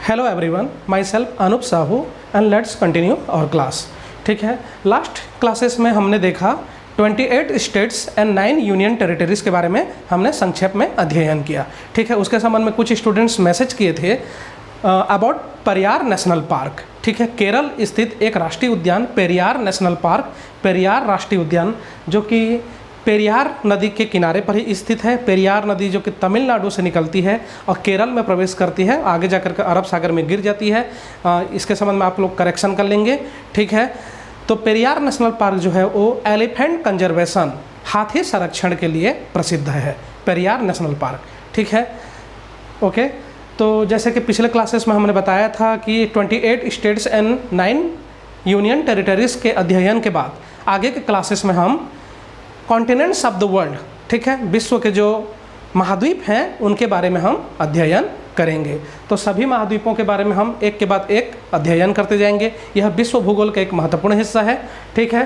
Hello everyone, my self Anoop Sahu and let's continue our class. ठीक है, last classes में हमने देखा 28 स्टेट्स एंड 9 यूनियन टेरिटरीज़ के बारे में हमने संक्षेप में अध्ययन किया। ठीक है, उसके संबंध में कुछ स्टूडेंट्स मैसेज किए थे अबाउट पेरियार नेशनल पार्क। ठीक है, केरल स्थित एक राष्ट्रीय उद्यान पेरियार नेशनल पार्क, पेरियार राष्ट्रीय उद्यान, जो कि पेरियार नदी के किनारे पर ही स्थित है। पेरियार नदी जो कि तमिलनाडु से निकलती है और केरल में प्रवेश करती है, आगे जाकर के अरब सागर में गिर जाती है। इसके संबंध में आप लोग करेक्शन कर लेंगे। ठीक है, तो पेरियार नेशनल पार्क जो है वो एलिफेंट कंजर्वेशन, हाथी संरक्षण के लिए प्रसिद्ध है, पेरियार नेशनल पार्क। ठीक है, ओके। तो जैसे कि पिछले क्लासेस में हमने बताया था कि 28 स्टेट्स एंड 9 यूनियन टेरिटरीज़ के अध्ययन के बाद आगे के क्लासेस में हम कॉन्टिनेंट्स ऑफ द वर्ल्ड, ठीक है, विश्व के जो महाद्वीप हैं उनके बारे में हम अध्ययन करेंगे। तो सभी महाद्वीपों के बारे में हम एक के बाद एक अध्ययन करते जाएंगे। यह विश्व भूगोल का एक महत्वपूर्ण हिस्सा है। ठीक है,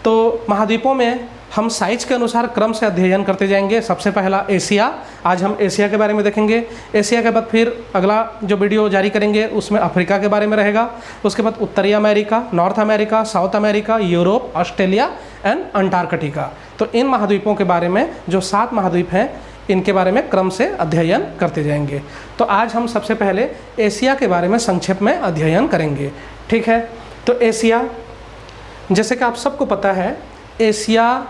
तो महाद्वीपों में हम साइज के अनुसार क्रम से अध्ययन करते जाएंगे। सबसे पहला एशिया, आज हम एशिया के बारे में देखेंगे। एशिया के बाद फिर अगला जो वीडियो जारी करेंगे उसमें अफ्रीका के बारे में रहेगा। उसके बाद उत्तरी America, north America, south America, Europe, Australia and Antarctica. तो इन महाद्वीपों के बारे में जो 7 महाद्वीप हैं इनके बारे में क्रम से अध्ययन करते जाएंगे। तो आज हम सबसे पहले एशिया के बारे में संक्षेप में अध्ययन करेंगे। ठीक है, तो एशिया, जैसे कि आप सबको पता है, एशिया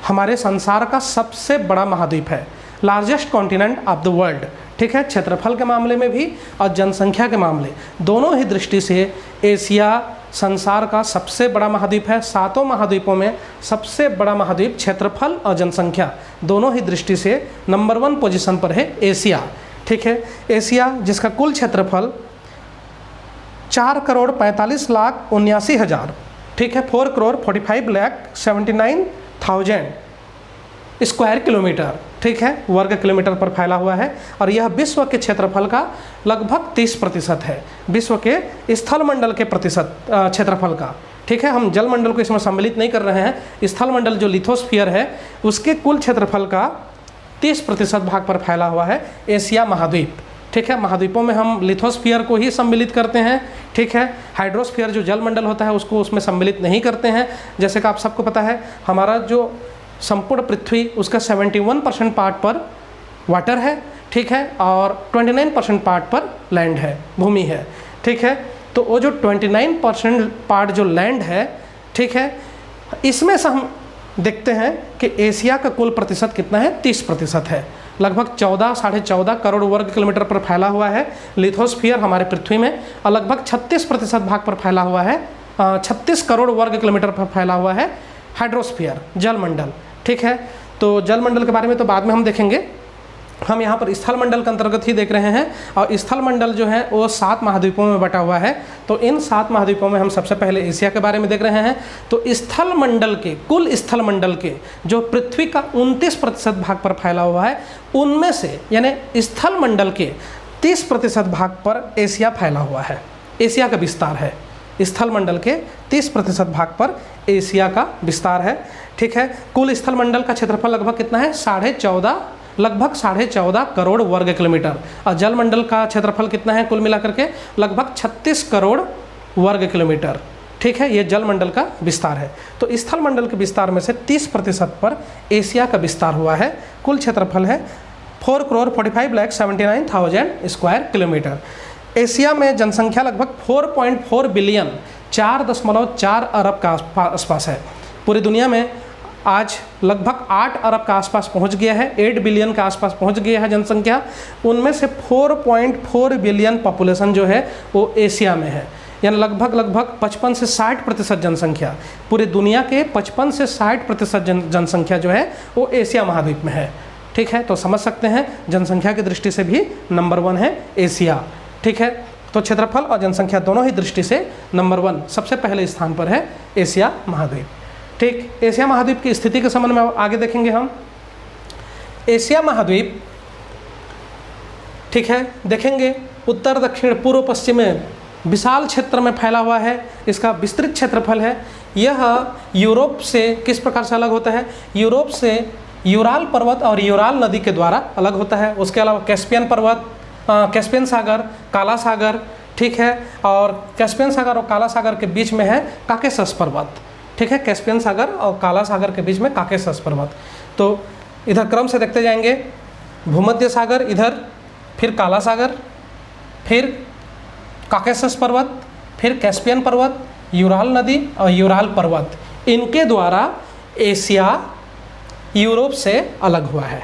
हमारे संसार का सबसे बड़ा महाद्वीप है, largest continent of the world. ठीक है, क्षेत्रफल के मामले में भी और जनसंख्या के मामले दोनों ही दृष्टि से एशिया संसार का सबसे बड़ा महाद्वीप है। 7 महाद्वीपों में सबसे बड़ा महाद्वीप क्षेत्रफल और जनसंख्या दोनों ही दृष्टि से नंबर 1 पोजीशन पर है एशिया। ठीक है, एशिया जिसका कुल क्षेत्रफल 4,45,79,000, ठीक है, 4,45,79,000 स्क्वायर किलोमीटर, ठीक है, वर्ग किलोमीटर पर फैला हुआ है। और यह विश्व के क्षेत्रफल का लगभग 30% है, विश्व के स्थलमंडल के प्रतिशत क्षेत्रफल का। ठीक है, हम जलमंडल को इसमें सम्मिलित नहीं कर रहे हैं। स्थलमंडल जो लिथोस्फीयर है उसके कुल क्षेत्रफल का 30% भाग पर फैला हुआ है एशिया महाद्वीप। ठीक है, महाद्वीपों में हम लिथोस्फीयर को ही सम्मिलित करते हैं। ठीक है, हाइड्रोस्फीयर जो जलमंडल होता है उसको उसमें सम्मिलित नहीं करते हैं। जैसे कि आप सबको पता है, हमारा जो संपूर्ण पृथ्वी उसका 71% पार्ट पर वाटर है। ठीक है, और 29% पार्ट पर लैंड है, भूमि है। ठीक है, तो वो जो 29% पार्ट जो लैंड है, ठीक है, इसमें से हम देखते हैं कि एशिया का कुल प्रतिशत कितना है, 30% है। लगभग 14 साढ़े 14 करोड़ वर्ग किलोमीटर पर फैला हुआ है लिथोस्फीयर हमारे पृथ्वी में, और लगभग 36% भाग पर फैला हुआ है, 36 करोड़ वर्ग किलोमीटर पर फैला हुआ है हाइड्रोस्फीयर, जलमंडल। ठीक है, तो जलमंडल के बारे में तो बाद में हम देखेंगे, हम यहाँ पर स्थलमंडल के अंतर्गत ही देख रहे हैं। और स्थलमंडल जो है वो 7 महाद्वीपों में बटा हुआ है। तो इन 7 महाद्वीपों में हम सबसे पहले एशिया के बारे में देख रहे हैं। तो स्थलमंडल के, कुल स्थलमंडल के जो पृथ्वी का 29% भाग पर फैला हुआ है, उनमें से यानी स्थलमंडल के 30% भाग पर एशिया फैला हुआ है। एशिया का विस्तार है, स्थलमंडल के 30% भाग पर एशिया का विस्तार है। ठीक है, कुल स्थलमंडल का क्षेत्रफल लगभग कितना है, लगभग 14.5 करोड़ वर्ग किलोमीटर। और जलमंडल का क्षेत्रफल कितना है कुल मिलाकर के, लगभग 36 करोड़ वर्ग किलोमीटर। ठीक है, ये जलमंडल का विस्तार है। तो स्थलमंडल के विस्तार में से 30% पर एशिया का विस्तार हुआ है। कुल क्षेत्रफल है 4,45,79,000 स्क्वायर किलोमीटर। एशिया में जनसंख्या लगभग 4.4 बिलियन, 4.4 अरब का आसपास है। पूरी दुनिया में आज लगभग 8 अरब का आसपास पहुंच गया है, 8 बिलियन का आसपास पहुंच गया है जनसंख्या। उनमें से 4.4 बिलियन पॉपुलेशन जो है वो एशिया में है, यानी लगभग 55 से 60% जनसंख्या, पूरी दुनिया के 55 से 60% जनसंख्या जो है वो एशिया महाद्वीप में है। ठीक है, तो समझ सकते हैं जनसंख्या की दृष्टि से भी नंबर 1 है एशिया। ठीक है, तो क्षेत्रफल और जनसंख्या दोनों ही दृष्टि से नंबर 1 सबसे पहले स्थान पर है एशिया महाद्वीप। ठीक, एशिया महाद्वीप की स्थिति के संबंध में आगे देखेंगे हम। एशिया महाद्वीप, ठीक है, देखेंगे उत्तर दक्षिण पूर्व पश्चिम में विशाल क्षेत्र में फैला हुआ है। इसका विस्तृत क्षेत्रफल है। यह यूरोप से किस प्रकार से अलग होता है, यूरोप से यूराल पर्वत और यूराल नदी के द्वारा अलग होता है। उसके अलावा कैस्पियन पर्वत, कैस्पियन सागर, काला सागर, ठीक है, और कैस्पियन सागर और काला सागर के बीच में है काकेशस पर्वत, ठीक है, कैस्पियन सागर और काला सागर के बीच में काकेशस पर्वत। तो इधर क्रम से देखते जाएंगे, भूमध्य सागर इधर, फिर काला सागर, फिर काकेशस पर्वत, फिर कैस्पियन पर्वत, यूराल नदी और यूराल पर्वत, इनके द्वारा एशिया यूरोप से अलग हुआ है,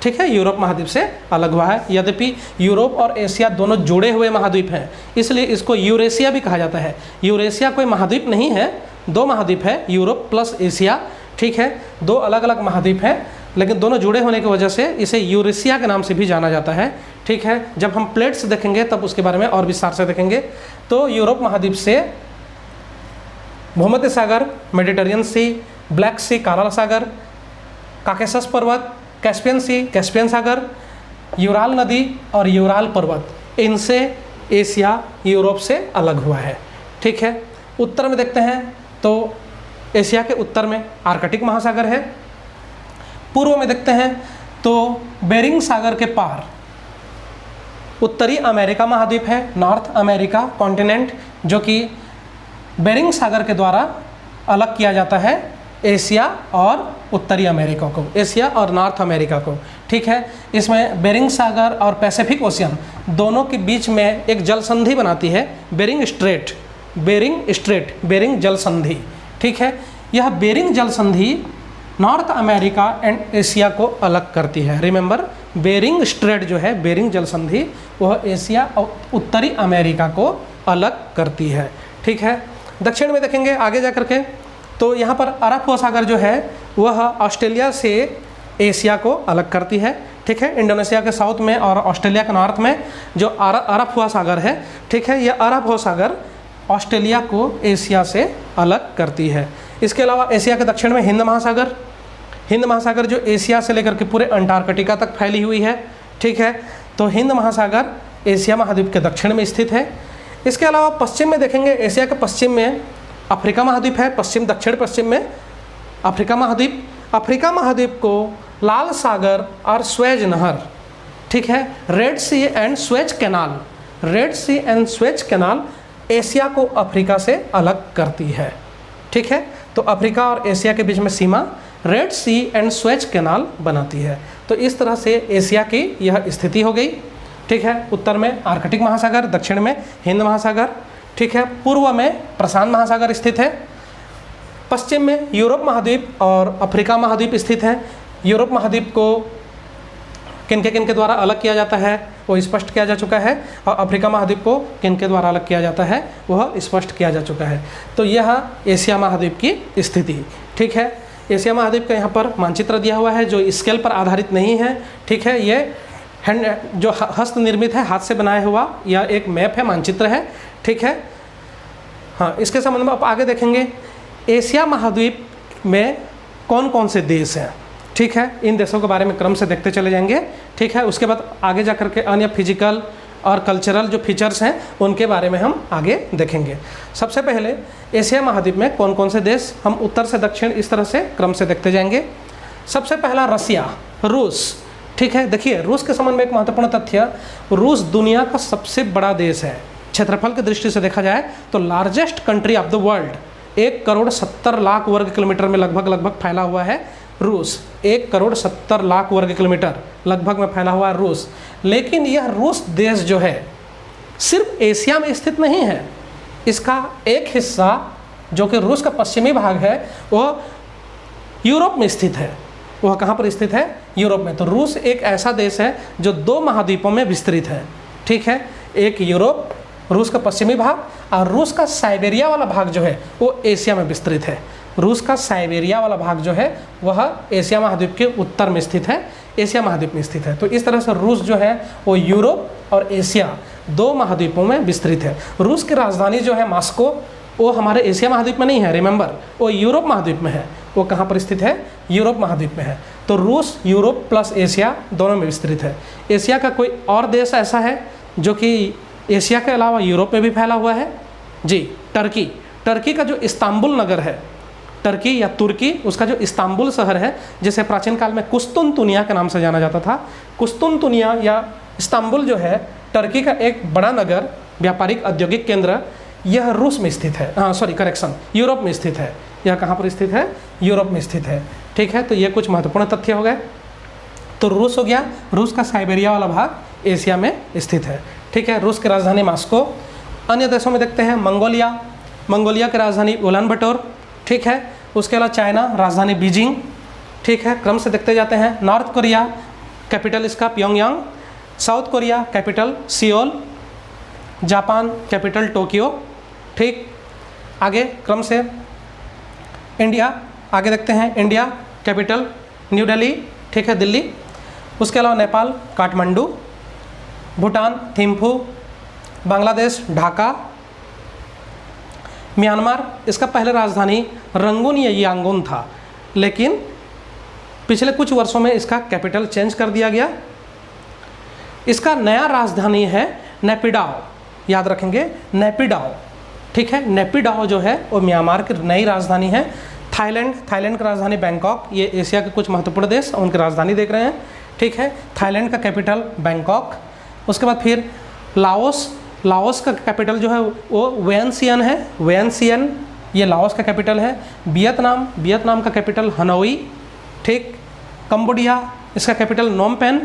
ठीक है, यूरोप महाद्वीप से अलग हुआ है। यद्यपि यूरोप और एशिया दोनों जुड़े हुए महाद्वीप हैं, इसलिए इसको यूरेशिया भी कहा जाता है। यूरेशिया कोई महाद्वीप नहीं है, दो महाद्वीप है, यूरोप प्लस एशिया, ठीक है, दो अलग अलग महाद्वीप हैं, लेकिन दोनों जुड़े होने की वजह से इसे यूरेशिया के नाम से भी जाना जाता है, ठीक है। जब हम प्लेट्स देखेंगे तब उसके बारे में और विस्तार से देखेंगे। तो यूरोप महाद्वीप से भूमध्य सागर, मेडिटेरियन सी, ब्लैक सी, काला सागर, काकेशस पर्वत, कैस्पियन सी, कैस्पियन सागर, यूराल नदी और यूराल पर्वत, इनसे एशिया यूरोप से अलग हुआ है, ठीक है। उत्तर में देखते हैं तो एशिया के उत्तर में आर्कटिक महासागर है। पूर्व में देखते हैं तो बेरिंग सागर के पार उत्तरी अमेरिका महाद्वीप है, नॉर्थ अमेरिका कॉन्टिनेंट, जो कि बेरिंग सागर के द्वारा अलग किया जाता है एशिया और उत्तरी अमेरिका को, एशिया और नॉर्थ अमेरिका को, ठीक है। इसमें बेरिंग सागर और पैसिफिक ओशियन दोनों के बीच में एक जल संधि बनाती है, बेरिंग स्ट्रेट, बेरिंग जल संधि, ठीक है। यह बेरिंग जल संधि नॉर्थ अमेरिका एंड एशिया को अलग करती है। रिमेंबर, बेरिंग स्ट्रेट जो है, बेरिंग जल संधि, वह एशिया और उत्तरी अमेरिका को अलग करती है, ठीक है। दक्षिण में देखेंगे आगे जा करके तो यहाँ पर अरब सागर जो है वह ऑस्ट्रेलिया से एशिया को अलग करती है, ठीक है। इंडोनेशिया के साउथ में और ऑस्ट्रेलिया के नॉर्थ में जो अरब सागर है, ठीक है, यह अरब सागर ऑस्ट्रेलिया को एशिया से अलग करती है। इसके अलावा एशिया के दक्षिण में हिंद महासागर जो एशिया से लेकर के पूरे अंटार्कटिका तक फैली हुई है, ठीक है। तो हिंद महासागर एशिया महाद्वीप के दक्षिण में स्थित है। इसके अलावा पश्चिम में देखेंगे, एशिया के पश्चिम में अफ्रीका महाद्वीप है, पश्चिम दक्षिण पश्चिम में अफ्रीका महाद्वीप को लाल सागर और स्वेज नहर, ठीक है, red C and Suez canal Asia को अफ्रीका से अलग करती है, ठीक है। तो अफ्रीका और एशिया के बीच में सीमा Red C and Suez Canal बनाती है। तो इस तरह से एशिया की यह स्थिति हो गई, ठीक है। उत्तर में आर्कटिक महासागर, दक्षिण में हिंद महासागर, ठीक है। पूर्व में प्रशांत महासागर स्थित है। पश्चिम में यूरोप महाद्वीप और अफ्रीका महाद्वीप स्थित है। यूरोप महाद्वीप को किनके द्वारा अलग किया जाता है वो स्पष्ट किया जा चुका है, और अफ्रीका महाद्वीप को किनके द्वारा अलग किया जाता है वह स्पष्ट किया जा चुका है। तो यह एशिया महाद्वीप की स्थिति, ठीक है। एशिया महाद्वीप का यहाँ पर मानचित्र दिया हुआ है जो स्केल पर आधारित नहीं है, ठीक है। ये जो हस्त निर्मित है, हाथ से बनाया हुआ यह एक मैप है, मानचित्र है, ठीक है। हाँ, इसके संबंध में आप आगे देखेंगे एशिया महाद्वीप में कौन कौन से देश हैं, ठीक है। इन देशों के बारे में क्रम से देखते चले जाएंगे, ठीक है। उसके बाद आगे जा कर के अन्य फिजिकल और कल्चरल जो फीचर्स हैं उनके बारे में हम आगे देखेंगे। सबसे पहले एशिया महाद्वीप में कौन कौन से देश, हम उत्तर से दक्षिण इस तरह से क्रम से देखते जाएंगे। सबसे पहला रसिया, रूस, ठीक है। देखिए रूस के संबंध में एक महत्वपूर्ण तथ्य, रूस दुनिया का सबसे बड़ा देश है। क्षेत्रफल की दृष्टि से देखा जाए तो largest country of the world, 1,70,00,000 वर्ग किलोमीटर में लगभग फैला हुआ है रूस। 1,70,00,000 वर्ग किलोमीटर लगभग में फैला हुआ है रूस। लेकिन यह रूस देश जो है सिर्फ एशिया में स्थित नहीं है, इसका एक हिस्सा जो कि रूस का पश्चिमी भाग है वह यूरोप में स्थित है। वह कहाँ पर स्थित है? यूरोप में। तो रूस एक ऐसा देश है जो 2 महाद्वीपों में विस्तृत है, ठीक है। एक यूरोप, रूस का पश्चिमी भाग, और रूस का साइबेरिया वाला भाग जो है वो एशिया में विस्तृत है। रूस का साइबेरिया वाला भाग जो है वह एशिया महाद्वीप के उत्तर में स्थित है, एशिया महाद्वीप में स्थित है। तो इस तरह से रूस जो है वो यूरोप और एशिया 2 महाद्वीपों में विस्तृत है। रूस की राजधानी जो है मॉस्को, वो हमारे एशिया महाद्वीप में नहीं है, रिमेंबर, वो यूरोप महाद्वीप में है। वो कहाँ पर स्थित है? यूरोप महाद्वीप में है। तो रूस यूरोप प्लस एशिया दोनों में विस्तृत है। एशिया का कोई और देश ऐसा है जो कि एशिया के अलावा यूरोप में भी फैला हुआ है? जी, टर्की। टर्की का जो इस्तांबुल नगर है, टर्की या तुर्की, उसका जो इस्तांबुल शहर है, जिसे प्राचीन काल में कुस्तुनतुनिया के नाम से जाना जाता था, कुस्तुनतुनिया या इस्तांबुल जो है टर्की का एक बड़ा नगर, व्यापारिक औद्योगिक केंद्र, यह रूस में स्थित है, यूरोप में स्थित है। यह कहाँ पर स्थित है? यूरोप में स्थित है। ठीक है, तो ये कुछ महत्वपूर्ण तथ्य हो गए। तो रूस हो गया, रूस का साइबेरिया वाला भाग एशिया में स्थित है। ठीक है, रूस की राजधानी मॉस्को। अन्य देशों में देखते हैं मंगोलिया, मंगोलिया की राजधानी उलान बटोर। ठीक है, उसके अलावा चाइना, राजधानी बीजिंग। ठीक है, क्रम से देखते जाते हैं। नॉर्थ कोरिया, कैपिटल इसका Pyongyang. South Korea, capital Seoul. Japan, capital Tokyo. ठीक, आगे क्रम से इंडिया, आगे देखते हैं। India, capital new Delhi. ठीक है, दिल्ली। उसके अलावा नेपाल, काठमांडू। भूटान, थिम्फू। बांग्लादेश, ढाका। म्यांमार, इसका पहले राजधानी रंगून या यांगून था, लेकिन पिछले कुछ वर्षों में इसका कैपिटल चेंज कर दिया गया। इसका नया राजधानी है नेपिडाओ, याद रखेंगे नेपिडाओ। ठीक है, नेपिडाओ जो है वो म्यांमार की नई राजधानी है। थाईलैंड, थाईलैंड की राजधानी बैंकॉक। ये एशिया के कुछ महत्वपूर्ण देश उनकी राजधानी देख रहे हैं। ठीक है, थाईलैंड का कैपिटल बैंकॉक। उसके बाद फिर लाओस, लाओस का कैपिटल जो है वो वियनसियन है, वियनसियन, ये लाओस का कैपिटल है। वियतनाम, वियतनाम का कैपिटल हनोई। ठीक, कंबोडिया, इसका कैपिटल नोम पेन।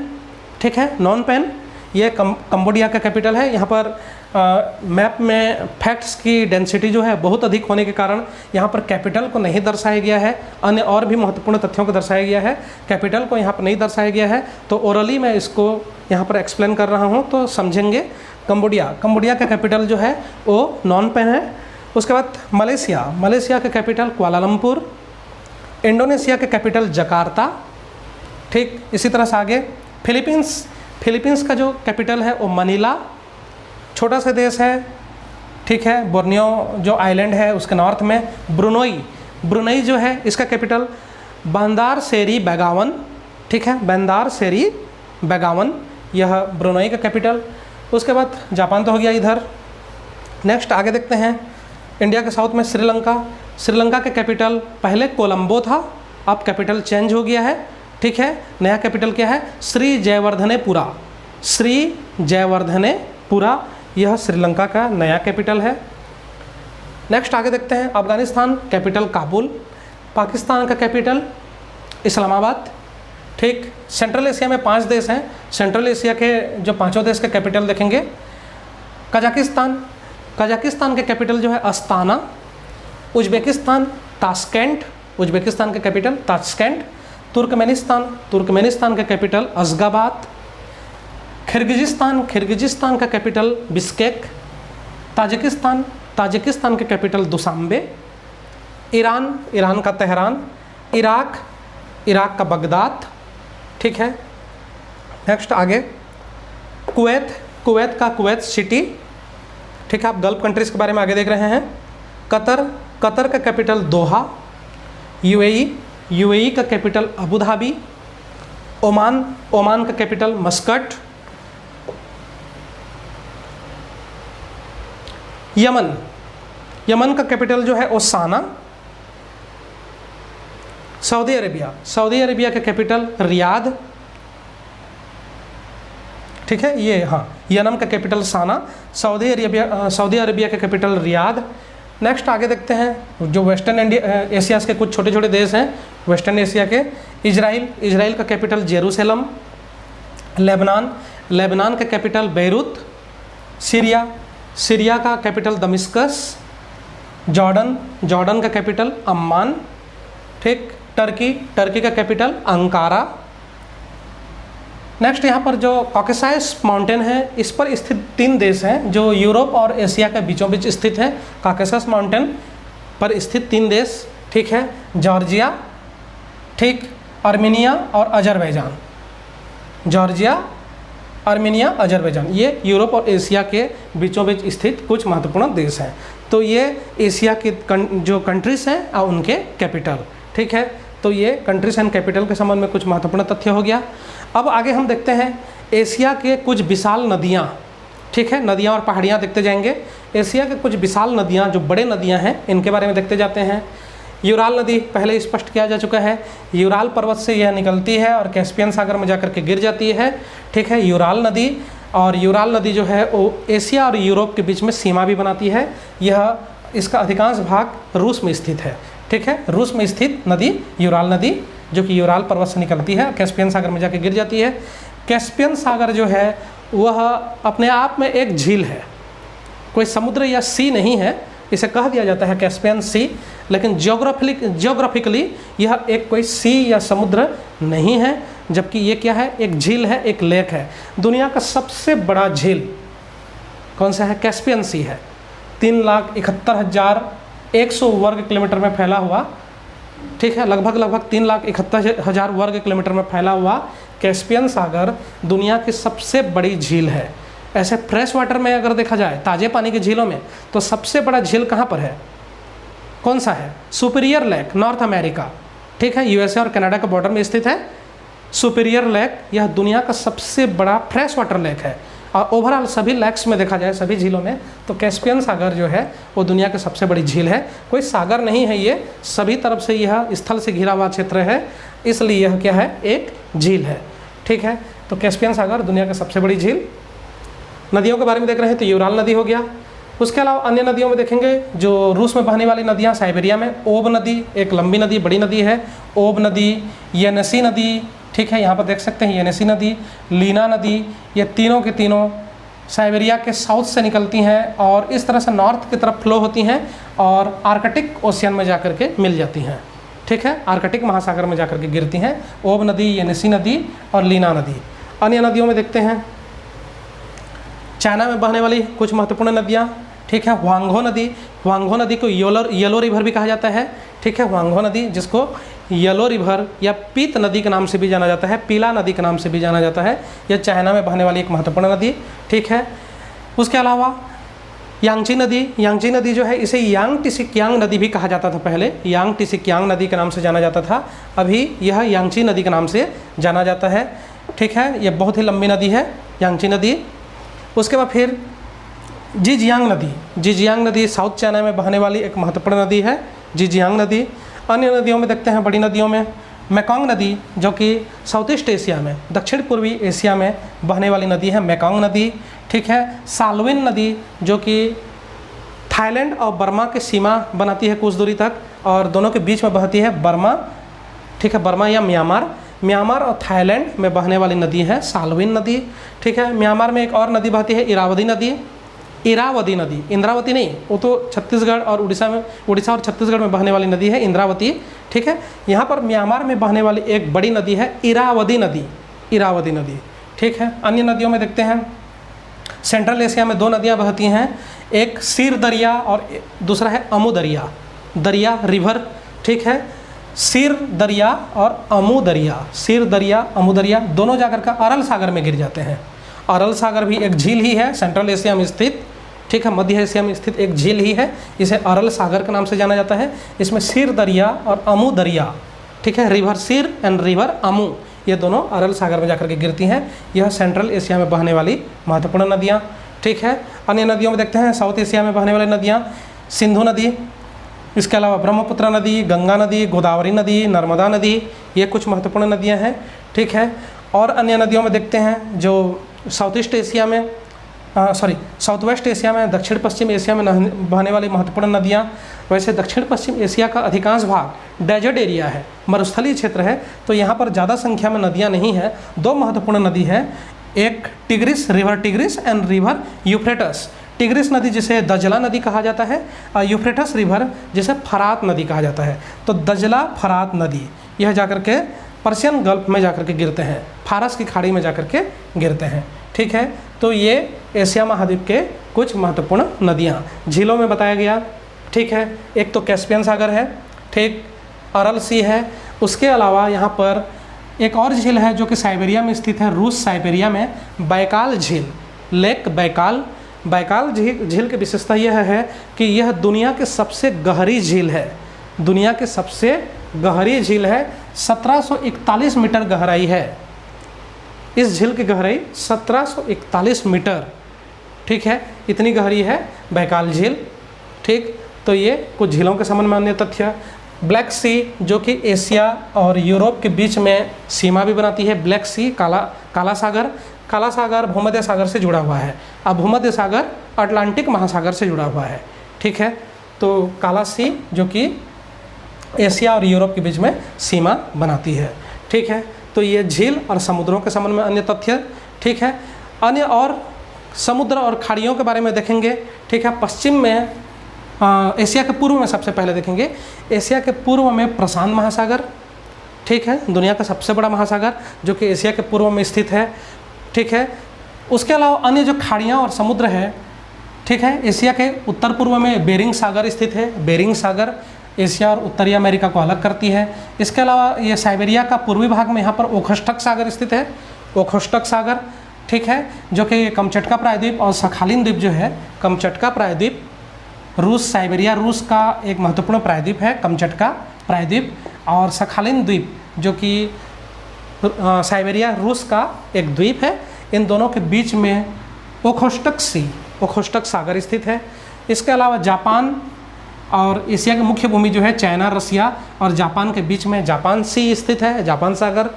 ठीक है, नोम पेन, ये कंबोडिया का कैपिटल है। यहाँ पर मैप में फैक्ट्स की डेंसिटी जो है बहुत अधिक होने के कारण यहाँ पर कैपिटल को नहीं दर्शाया गया है, अन्य और भी महत्वपूर्ण तथ्यों को दर्शाया गया है, कैपिटल को यहाँ पर नहीं दर्शाया गया है। तो ओरली मैं इसको यहाँ पर एक्सप्लेन कर रहा हूँ तो समझेंगे। कंबोडिया, कंबोडिया का कैपिटल जो है वो नॉन पेन है। उसके बाद मलेशिया, मलेशिया का कैपिटल कुआलालंपुर। इंडोनेशिया का कैपिटल जकार्ता। ठीक, इसी तरह से आगे फिलीपींस, फिलीपींस का जो कैपिटल है वो मनीला, छोटा सा देश है। ठीक है, बोर्नियो जो आइलैंड है उसके नॉर्थ में। ब्रुनोई, ब्रुनई जो है इसका कैपिटल बंदार सेरी बेगावन। ठीक है, बंदार सेरी बेगावन, यह ब्रुनई का कैपिटल। उसके बाद जापान तो हो गया इधर। नेक्स्ट आगे देखते हैं, इंडिया के साउथ में श्रीलंका, श्रीलंका का कैपिटल पहले कोलंबो था, अब कैपिटल चेंज हो गया है। ठीक है, नया कैपिटल क्या है? श्री जयवर्धनेपुरा, श्री जयवर्धनेपुरा, यह श्रीलंका का नया कैपिटल है। नेक्स्ट आगे देखते हैं, अफगानिस्तान, कैपिटल काबुल। पाकिस्तान का कैपिटल इस्लामाबाद। ठीक, सेंट्रल एशिया में 5 देश हैं, सेंट्रल एशिया के जो 5 देश के कैपिटल देखेंगे। कजाकिस्तान, कजाकिस्तान के कैपिटल जो है अस्ताना। उज्बेकिस्तान, ताशकेंट, उज्बेकिस्तान का कैपिटल ताशकेंट। तुर्कमेनिस्तान, तुर्कमेनिस्तान का कैपिटल अशगाबाद। किर्गिजिस्तान, किर्गिजिस्तान का कैपिटल बिश्केक। ताजिकिस्तान, ताजिकिस्तान के कैपिटल दुशांबे। ईरान, ईरान का तेहरान। इराक, इराक का बगदाद। ठीक है, नेक्स्ट आगे कुवैत, कुवैत का कुवैत सिटी। ठीक है, आप गल्फ कंट्रीज़ के बारे में आगे देख रहे हैं। कतर, कतर का कैपिटल दोहा। यूएई, यूएई का capital Abu Dhabi. Oman, Oman का कैपिटल मस्कट। यमन, यमन का कैपिटल जो है ओसाना। सऊदी अरेबिया, सऊदी अरेबिया का कैपिटल रियाद। ठीक है, ये हाँ, यमन का कैपिटल साना। सऊदी अरेबिया का कैपिटल रियाद। नेक्स्ट आगे देखते हैं, जो वेस्टर्न एशिया के कुछ छोटे छोटे देश हैं वेस्टर्न एशिया के। इजराइल, इजराइल का कैपिटल जेरूसलम। लेबनान, लेबनान का कैपिटल बेरूत। सीरिया, सीरिया का कैपिटल दमिश्कस। जॉर्डन, जॉर्डन का कैपिटल अम्मान। ठीक, टर्की, टर्की का कैपिटल अंकारा। नेक्स्ट यहाँ पर जो कॉकेसास माउंटेन है, इस पर स्थित 3 देश हैं जो यूरोप और एशिया के बीचों बीच स्थित है। कॉकेसास माउंटेन पर स्थित 3 देश। ठीक है, जॉर्जिया, ठीक, आर्मेनिया और अजरबैजान। जॉर्जिया, आर्मेनिया, अजरबैजान, ये यूरोप और एशिया के बीचों बीच स्थित कुछ महत्वपूर्ण देश हैं। तो ये एशिया की जो कंट्रीज़ हैं और उनके कैपिटल। ठीक है, तो ये कंट्रीज एंड कैपिटल के संबंध में कुछ महत्वपूर्ण तथ्य हो गया। अब आगे हम देखते हैं एशिया के कुछ विशाल नदियाँ। ठीक है, नदियाँ और पहाड़ियाँ देखते जाएंगे। एशिया के कुछ विशाल नदियाँ, जो बड़े नदियाँ हैं, इनके बारे में देखते जाते हैं। यूराल नदी पहले स्पष्ट किया जा चुका है, यूराल पर्वत से यह निकलती है और कैस्पियन सागर में जाकर के गिर जाती है। ठीक है, यूराल नदी और यूराल नदी जो है वो एशिया और यूरोप के बीच में सीमा भी बनाती है। यह इसका अधिकांश भाग रूस में स्थित है। ठीक है, रूस में स्थित नदी यूराल नदी, जो कि यूराल पर्वत से निकलती है, कैस्पियन सागर में जाके गिर जाती है। कैस्पियन सागर जो है वह अपने आप में एक झील है, कोई समुद्र या सी नहीं है। इसे कह दिया जाता है कैस्पियन सी, लेकिन जियोग्राफिकली यह एक कोई सी या समुद्र नहीं है, जबकि ये क्या है, एक झील है, एक लेक है। दुनिया का सबसे बड़ा झील कौन सा है? कैस्पियन सी है। 3,71,100 वर्ग किलोमीटर में फैला हुआ, ठीक है, लगभग 3,71,000 वर्ग किलोमीटर में फैला हुआ कैस्पियन सागर दुनिया की सबसे बड़ी झील है। ऐसे फ्रेश वाटर में अगर देखा जाए, ताज़े पानी की झीलों में, तो सबसे बड़ा झील कहाँ पर है? कौन सा है? सुपीरियर लेक, नॉर्थ अमेरिका, ठीक है, यूएसए और कनाडा के बॉर्डर में स्थित है सुपीरियर लेक। यह दुनिया का सबसे बड़ा फ्रेश वाटर लेक है। और ओवरऑल सभी लेक्स में देखा जाए, सभी झीलों में, तो कैस्पियन सागर जो है वो दुनिया की सबसे बड़ी झील है। कोई सागर नहीं है, ये सभी तरफ से यह स्थल से घिरा हुआ क्षेत्र है, इसलिए यह क्या है, एक झील है। ठीक है, तो कैस्पियन सागर दुनिया की सबसे बड़ी झील। नदियों के बारे में देख रहे हैं तो यूराल नदी हो गया। उसके अलावा अन्य नदियों में देखेंगे, जो रूस में बहने वाली नदियाँ, साइबेरिया में ओब नदी एक लंबी नदी, बड़ी नदी है, ओब नदी, येनेसी नदी, ठीक है, यहाँ पर देख सकते हैं येनेसी नदी, लीना नदी, ये तीनों के तीनों साइबेरिया के साउथ से निकलती हैं और इस तरह से नॉर्थ की तरफ फ्लो होती हैं और आर्कटिक ओशियन में जाकर के मिल जाती हैं। ठीक है, आर्कटिक महासागर में जाकर के गिरती हैं, ओब नदी, येनेसी नदी और लीना नदी। अन्य नदियों में देखते हैं, चाइना में बहने वाली कुछ महत्वपूर्ण नदियाँ, ठीक है, ह्वांगहो नदी। ह्वांगहो नदी को येलो रिवर भी कहा जाता है। ठीक है, ह्वांगहो नदी जिसको येलो रिवर या पीत नदी के नाम से भी जाना जाता है, पीला नदी के नाम से भी जाना जाता है। यह चाइना में बहने वाली एक महत्वपूर्ण नदी। ठीक है, उसके अलावा यांगची नदी जो है, इसे यांग टिसिकियांग नदी भी कहा जाता था पहले, यांग टिसिकियांग नदी के नाम से जाना जाता था, अभी यह यांगची नदी के नाम से जाना जाता है। ठीक है, यह बहुत ही लंबी नदी है यांगची नदी। उसके बाद फिर जीजियांग नदी साउथ चाइना में बहने वाली एक महत्वपूर्ण नदी है, जीजियांग नदी। अन्य नदियों में देखते हैं, बड़ी नदियों में मेकोंग नदी, जो कि साउथ ईस्ट एशिया में, दक्षिण पूर्वी एशिया में बहने वाली नदी है, मेकोंग नदी। ठीक है, साल्विन नदी जो कि थाईलैंड और बर्मा की सीमा बनाती है कुछ दूरी तक, और दोनों के बीच में बहती है बर्मा। ठीक है, बर्मा या म्यांमार और थाईलैंड में बहने वाली नदी है साल्विन नदी। ठीक है, म्यांमार में एक और नदी बहती है, इरावदी नदी, इंद्रावती नहीं, वो तो छत्तीसगढ़ और उड़ीसा और छत्तीसगढ़ में बहने वाली नदी है इंद्रावती। ठीक है, यहाँ पर म्यांमार में बहने वाली एक बड़ी नदी है इरावदी नदी। ठीक है, अन्य नदियों में देखते हैं, सेंट्रल एशिया में दो नदियाँ बहती हैं, एक सीर दरिया और दूसरा है अमू दरिया रिवर। ठीक है, सीर दरिया और अमू दरिया दोनों जाकर का अरल सागर में गिर जाते हैं। अरल सागर भी एक झील ही है, सेंट्रल एशिया में स्थित, ठीक है, मध्य एशिया में स्थित एक झील ही है, इसे अरल सागर के नाम से जाना जाता है। इसमें सीर दरिया और अमू दरिया, ठीक है, river Seer and river Amu, ये दोनों अरल सागर में जाकर के गिरती हैं। यह सेंट्रल एशिया में बहने वाली महत्वपूर्ण नदियाँ। ठीक है, अन्य नदियों में देखते हैं, साउथ एशिया में बहने वाली नदियाँ, सिंधु नदी, इसके अलावा ब्रह्मपुत्र नदी, गंगा नदी, गोदावरी नदी, नर्मदा नदी, ये कुछ महत्वपूर्ण नदियाँ हैं। ठीक है, और अन्य नदियों में देखते हैं, जो साउथ वेस्ट एशिया में, दक्षिण पश्चिम एशिया में बहने वाली महत्वपूर्ण नदियाँ। वैसे दक्षिण पश्चिम एशिया का अधिकांश भाग डेजर्ट एरिया है, मरुस्थलीय क्षेत्र है, तो यहाँ पर ज़्यादा संख्या में नदियाँ नहीं हैं। दो महत्वपूर्ण नदी है, एक river tigris and river Euphrates. Tigris नदी जिसे दजला नदी कहा जाता है, और यूफ्रेटस रिवर जिसे फरात नदी कहा जाता है। तो दजला फरात नदी यह जाकर के पर्शियन गल्फ में जाकर के गिरते हैं, फारस की खाड़ी में जाकर के गिरते हैं। ठीक है, तो ये एशिया महाद्वीप के कुछ महत्वपूर्ण नदियाँ झीलों में बताया गया। ठीक है, एक तो कैस्पियन सागर है, ठीक, अरल सी है। उसके अलावा यहाँ पर एक और झील है जो कि साइबेरिया में स्थित है, रूस साइबेरिया में, बैकाल झील, लेक बैकाल झील की विशेषता यह है कि यह दुनिया की सबसे गहरी झील है, 1741 मीटर गहराई है। इस झील की गहराई 1741 मीटर, ठीक है, इतनी गहरी है बैकाल झील। ठीक, तो ये कुछ झीलों के संबंध में अन्य तथ्य। ब्लैक सी जो कि एशिया और यूरोप के बीच में सीमा भी बनाती है, ब्लैक सी, काला सागर, काला सागर भूमध्य सागर से जुड़ा हुआ है, अब भूमध्य सागर अटलांटिक महासागर से जुड़ा हुआ है। ठीक है, तो काला सी जो कि एशिया और यूरोप के बीच में सीमा बनाती है। ठीक है, तो ये झील और समुद्रों के संबंध में अन्य तथ्य। ठीक है, अन्य और समुद्र और खाड़ियों के बारे में देखेंगे। ठीक है, पश्चिम में एशिया के पूर्व में सबसे पहले देखेंगे, एशिया के पूर्व में प्रशांत महासागर। ठीक है, दुनिया का सबसे बड़ा महासागर जो कि एशिया के पूर्व में स्थित है। ठीक है, उसके अलावा अन्य जो खाड़ियाँ और समुद्र है, ठीक है, एशिया के उत्तर पूर्व में बेरिंग सागर स्थित है। बेरिंग सागर एशिया और उत्तरी अमेरिका को अलग करती है। इसके अलावा ये साइबेरिया का पूर्वी भाग में यहाँ पर ओखोस्टक सागर स्थित है, ओखोस्टक सागर। ठीक है, जो कि कमचटका प्रायद्वीप और सखालिन द्वीप जो है, कमचटका प्रायद्वीप रूस, साइबेरिया रूस का एक महत्वपूर्ण प्रायद्वीप है कमचटका प्रायद्वीप, और सखालिन द्वीप जो कि साइबेरिया रूस का एक द्वीप है। इन दोनों के बीच में ओखोस्टक सी, ओखोस्टक सागर स्थित है। इसके अलावा जापान और एशिया की मुख्य भूमि जो है चाइना, रसिया और जापान के बीच में जापान सी स्थित है, जापान सागर।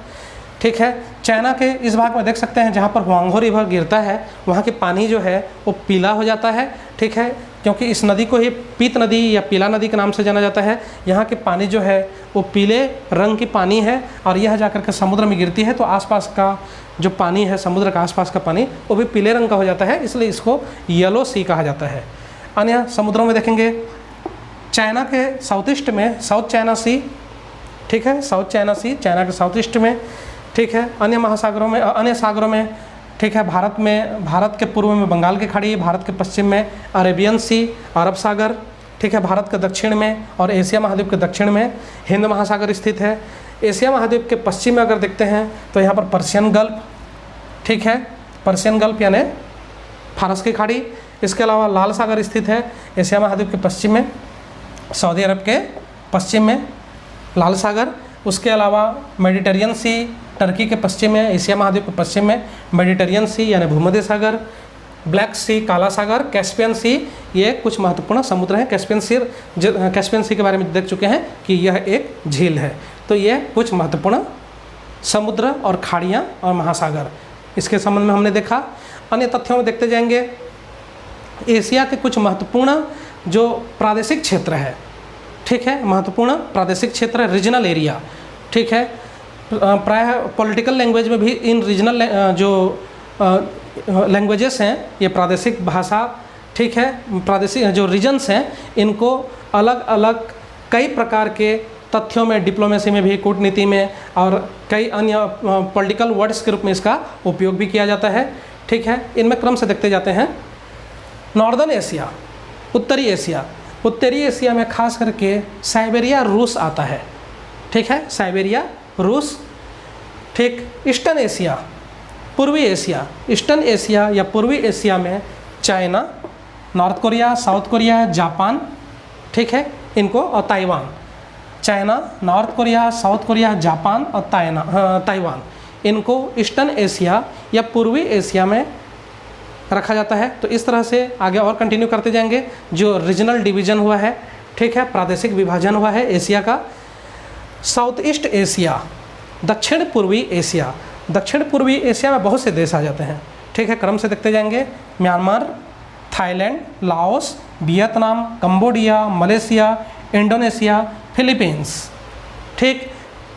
ठीक है, चाइना के इस भाग में देख सकते हैं जहाँ पर हुआंगहो रिवर गिरता है, वहाँ के पानी जो है वो पीला हो जाता है। ठीक है, क्योंकि इस नदी को ही पीत नदी या पीला नदी के नाम से जाना जाता है। यहाँ के पानी जो है वो पीले रंग की पानी है और यह जाकर के समुद्र में गिरती है, तो आसपास का जो पानी है, समुद्र का आसपास का पानी वो भी पीले रंग का हो जाता है, इसलिए इसको येलो सी कहा जाता है। अन्य समुद्रों में देखेंगे, चाइना के साउथ ईस्ट में साउथ चाइना सी। ठीक है, साउथ चाइना सी चाइना के साउथ ईस्ट में। ठीक है, अन्य महासागरों में, अन्य सागरों में, ठीक है, भारत के पूर्व में बंगाल की खाड़ी, भारत के पश्चिम में अरेबियन सी, अरब सागर। ठीक है, भारत के दक्षिण में और एशिया महाद्वीप के दक्षिण में हिंद महासागर स्थित है। एशिया महाद्वीप के पश्चिम में अगर देखते हैं तो यहाँ पर पर्शियन गल्फ। ठीक है, पर्शियन गल्फ यानी फारस की खाड़ी। इसके अलावा लाल सागर स्थित है एशिया महाद्वीप के पश्चिम में, सऊदी अरब के पश्चिम में लाल सागर। उसके अलावा मेडिटेरियन सी टर्की के पश्चिम में, एशिया महाद्वीप के पश्चिम में मेडिटेरियन सी यानी भूमध्य सागर, ब्लैक सी काला सागर, कैस्पियन सी, ये कुछ महत्वपूर्ण समुद्र हैं। कैस्पियन सी के बारे में देख चुके हैं कि यह एक झील है। तो ये कुछ महत्वपूर्ण समुद्र और खाड़ियाँ और महासागर, इसके संबंध में हमने देखा। अन्य तथ्यों में देखते जाएंगे, एशिया के कुछ महत्वपूर्ण जो प्रादेशिक क्षेत्र है, ठीक है, महत्वपूर्ण प्रादेशिक क्षेत्र, रीजनल एरिया। ठीक है, प्रायः पॉलिटिकल लैंग्वेज में भी इन रीजनल जो लैंग्वेजेस हैं, ये प्रादेशिक भाषा, ठीक है, प्रादेशिक जो रीजन्स हैं, इनको अलग अलग कई प्रकार के तथ्यों में, डिप्लोमेसी में भी, कूटनीति में और कई अन्य पॉलिटिकल वर्ड्स के रूप में इसका उपयोग भी किया जाता है। ठीक है, इनमें क्रम से देखते जाते हैं। नॉर्दर्न एशिया, उत्तरी एशिया, उत्तरी एशिया में खास करके साइबेरिया रूस आता है। ठीक है, साइबेरिया रूस। ठीक, ईस्टर्न एशिया, पूर्वी एशिया, ईस्टर्न एशिया या पूर्वी एशिया में China, north Korea, south Korea, Japan, ठीक है, इनको, और Taiwan. China, north Korea, south Korea, Japan और ताइवान, इनको ईस्टर्न एशिया या पूर्वी एशिया में रखा जाता है। तो इस तरह से आगे और कंटिन्यू करते जाएंगे। जो रीजनल डिवीज़न हुआ है, ठीक है, प्रादेशिक विभाजन हुआ है एशिया का। साउथ ईस्ट एशिया, दक्षिण पूर्वी एशिया, दक्षिण पूर्वी एशिया में बहुत से देश आ जाते हैं। ठीक है, क्रम से देखते जाएंगे। Myanmar, Thailand, Laos, Vietnam, Cambodia, Malaysia, Indonesia, Philippines. ठीक,